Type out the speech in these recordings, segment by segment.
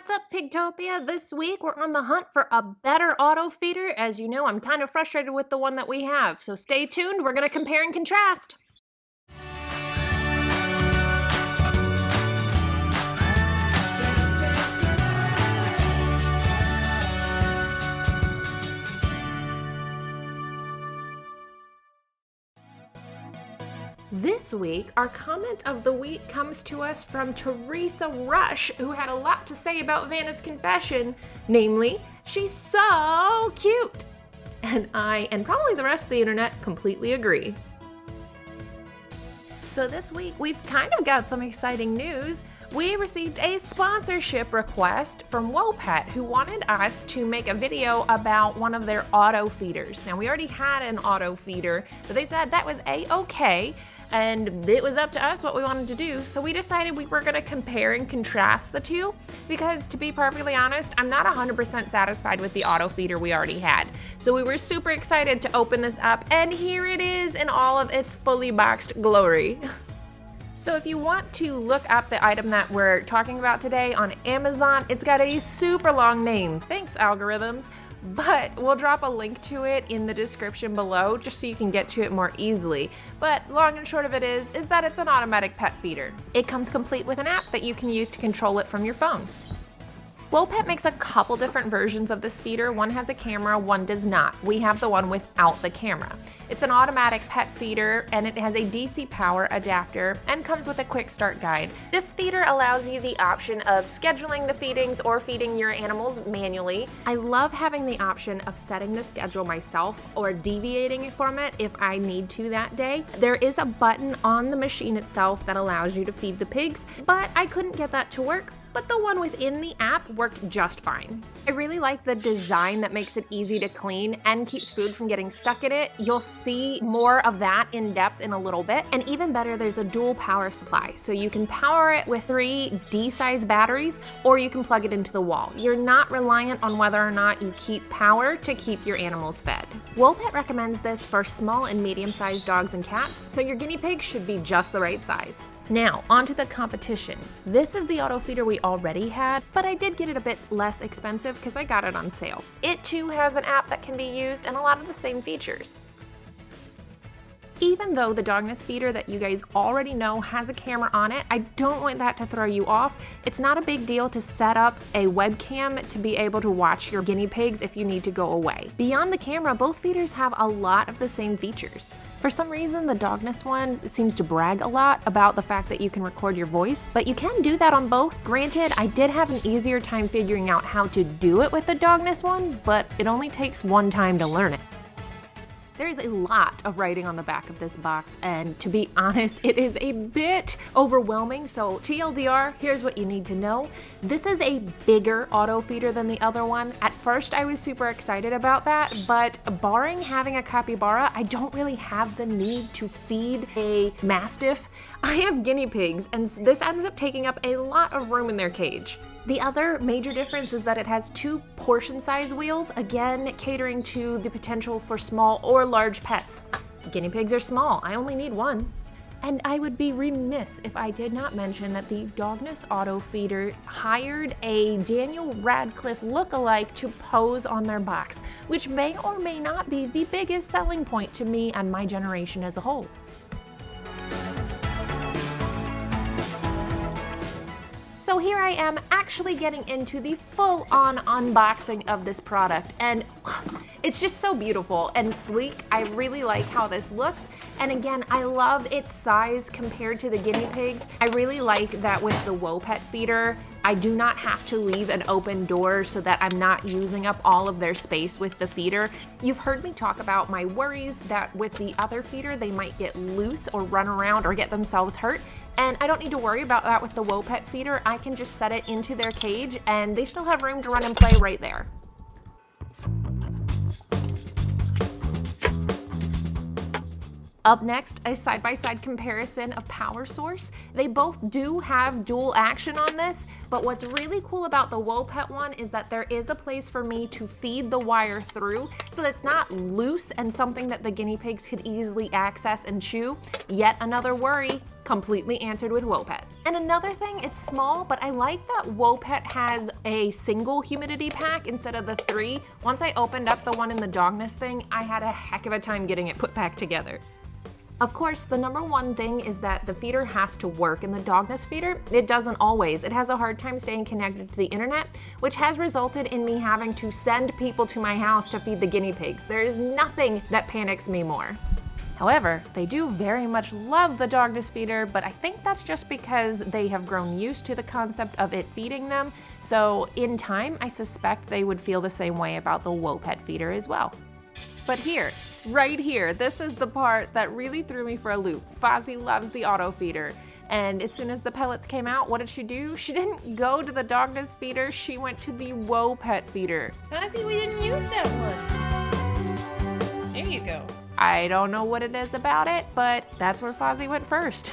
What's up, Pigtopia? This week we're on the hunt for a better auto feeder. As you know, I'm kind of frustrated with the one that we have, so stay tuned. We're going to compare and contrast. This week, our comment of the week comes to us from Teresa Rush, who had a lot to say about Vanna's confession, namely, she's so cute. And I, and probably the rest of the internet, completely agree. So this week, we've kind of got some exciting news. We received a sponsorship request from Wopet, who wanted us to make a video about one of their auto feeders. Now, we already had an auto feeder, but they said that was a-okay, and it was up to us what we wanted to do, so we decided we were gonna compare and contrast the two, because to be perfectly honest, I'm not 100% satisfied with the auto feeder we already had. So we were super excited to open this up, and here it is in all of its fully boxed glory. So if you want to look up the item that we're talking about today on Amazon, it's got a super long name. Thanks, algorithms. But we'll drop a link to it in the description below just so you can get to it more easily. But long and short of it is that it's an automatic pet feeder. It comes complete with an app that you can use to control it from your phone. Wopet makes a couple different versions of this feeder. One has a camera, one does not. We have the one without the camera. It's an automatic pet feeder, and it has a DC power adapter and comes with a quick start guide. This feeder allows you the option of scheduling the feedings or feeding your animals manually. I love having the option of setting the schedule myself or deviating from it if I need to that day. There is a button on the machine itself that allows you to feed the pigs, but I couldn't get that to work. But the one within the app worked just fine. I really like the design that makes it easy to clean and keeps food from getting stuck in it. You'll see more of that in depth in a little bit. And even better, there's a dual power supply. So you can power it with 3 D-size batteries, or you can plug it into the wall. You're not reliant on whether or not you keep power to keep your animals fed. Wopet recommends this for small and medium-sized dogs and cats, so your guinea pig should be just the right size. Now, onto the competition. This is the auto feeder we already had, but I did get it a bit less expensive because I got it on sale. It too has an app that can be used and a lot of the same features. Even though the dogness feeder that you guys already know has a camera on it, I don't want that to throw you off. It's not a big deal to set up a webcam to be able to watch your guinea pigs if you need to go away. Beyond the camera, both feeders have a lot of the same features. For some reason, the dogness one seems to brag a lot about the fact that you can record your voice, but you can do that on both. Granted, I did have an easier time figuring out how to do it with the dogness one, but it only takes one time to learn it. There is a lot of writing on the back of this box, and to be honest, it is a bit overwhelming, so TLDR, here's what you need to know. This is a bigger auto feeder than the other one. At first, I was super excited about that, but barring having a capybara, I don't really have the need to feed a mastiff. I have guinea pigs, and this ends up taking up a lot of room in their cage. The other major difference is that it has 2 portion size wheels, again catering to the potential for small or large pets. Guinea pigs are small, I only need one. And I would be remiss if I did not mention that the dogness auto feeder hired a Daniel Radcliffe lookalike to pose on their box, which may or may not be the biggest selling point to me and my generation as a whole. So here I am actually getting into the full-on unboxing of this product, and it's just so beautiful and sleek. I really like how this looks, and again, I love its size compared to the guinea pigs. I really like that with the Wopet feeder, I do not have to leave an open door so that I'm not using up all of their space with the feeder. You've heard me talk about my worries that with the other feeder, they might get loose or run around or get themselves hurt. And I don't need to worry about that with the Wopet feeder. I can just set it into their cage and they still have room to run and play right there. Up next, a side-by-side comparison of power source. They both do have dual action on this, but what's really cool about the Wopet one is that there is a place for me to feed the wire through so that it's not loose and something that the guinea pigs could easily access and chew. Yet another worry, completely answered with wopet. And another thing, it's small, but I like that wopet has a single humidity pack instead of the 3. Once I opened up the one in the dogness thing, I had a heck of a time getting it put back together. Of course, the number one thing is that the feeder has to work. In the dogness feeder, it doesn't always. It has a hard time staying connected to the internet, which has resulted in me having to send people to my house to feed the guinea pigs. There is nothing that panics me more. However, they do very much love the dogness feeder, but I think that's just because they have grown used to the concept of it feeding them. So in time, I suspect they would feel the same way about the wopet feeder as well. But here, right here, this is the part that really threw me for a loop. Fozzie loves the auto feeder. And as soon as the pellets came out, what did she do? She didn't go to the dogness feeder, she went to the wopet feeder. Fozzie, we didn't use that one. There you go. I don't know what it is about it, but that's where Fozzie went first.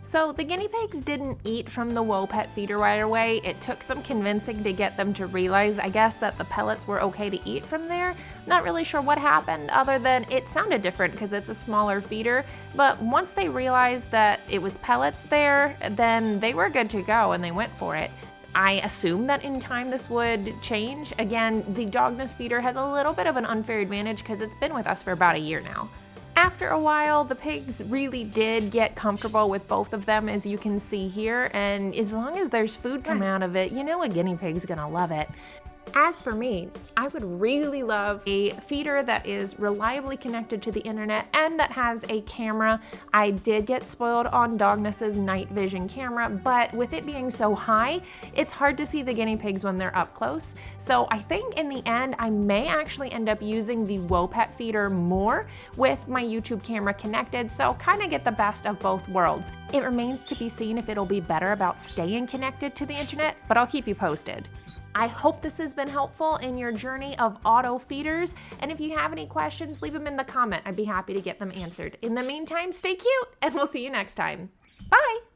So the guinea pigs didn't eat from the wopet feeder right away. It took some convincing to get them to realize, I guess, that the pellets were okay to eat from there. Not really sure what happened other than it sounded different because it's a smaller feeder. But once they realized that it was pellets there, then they were good to go and they went for it. I assume that in time this would change. Again, the dogness feeder has a little bit of an unfair advantage because it's been with us for about a year now. After a while, the pigs really did get comfortable with both of them, as you can see here, and as long as there's food coming out of it, you know a guinea pig's gonna love it. As for me, I would really love a feeder that is reliably connected to the internet and that has a camera. I did get spoiled on Dogness's night vision camera, but with it being so high, it's hard to see the guinea pigs when they're up close. So I think in the end, I may actually end up using the wopet feeder more with my YouTube camera connected, so kind of get the best of both worlds. It remains to be seen if it'll be better about staying connected to the internet, but I'll keep you posted. I hope this has been helpful in your journey of auto feeders, and if you have any questions, leave them in the comment. I'd be happy to get them answered. In the meantime, stay cute, and we'll see you next time. Bye!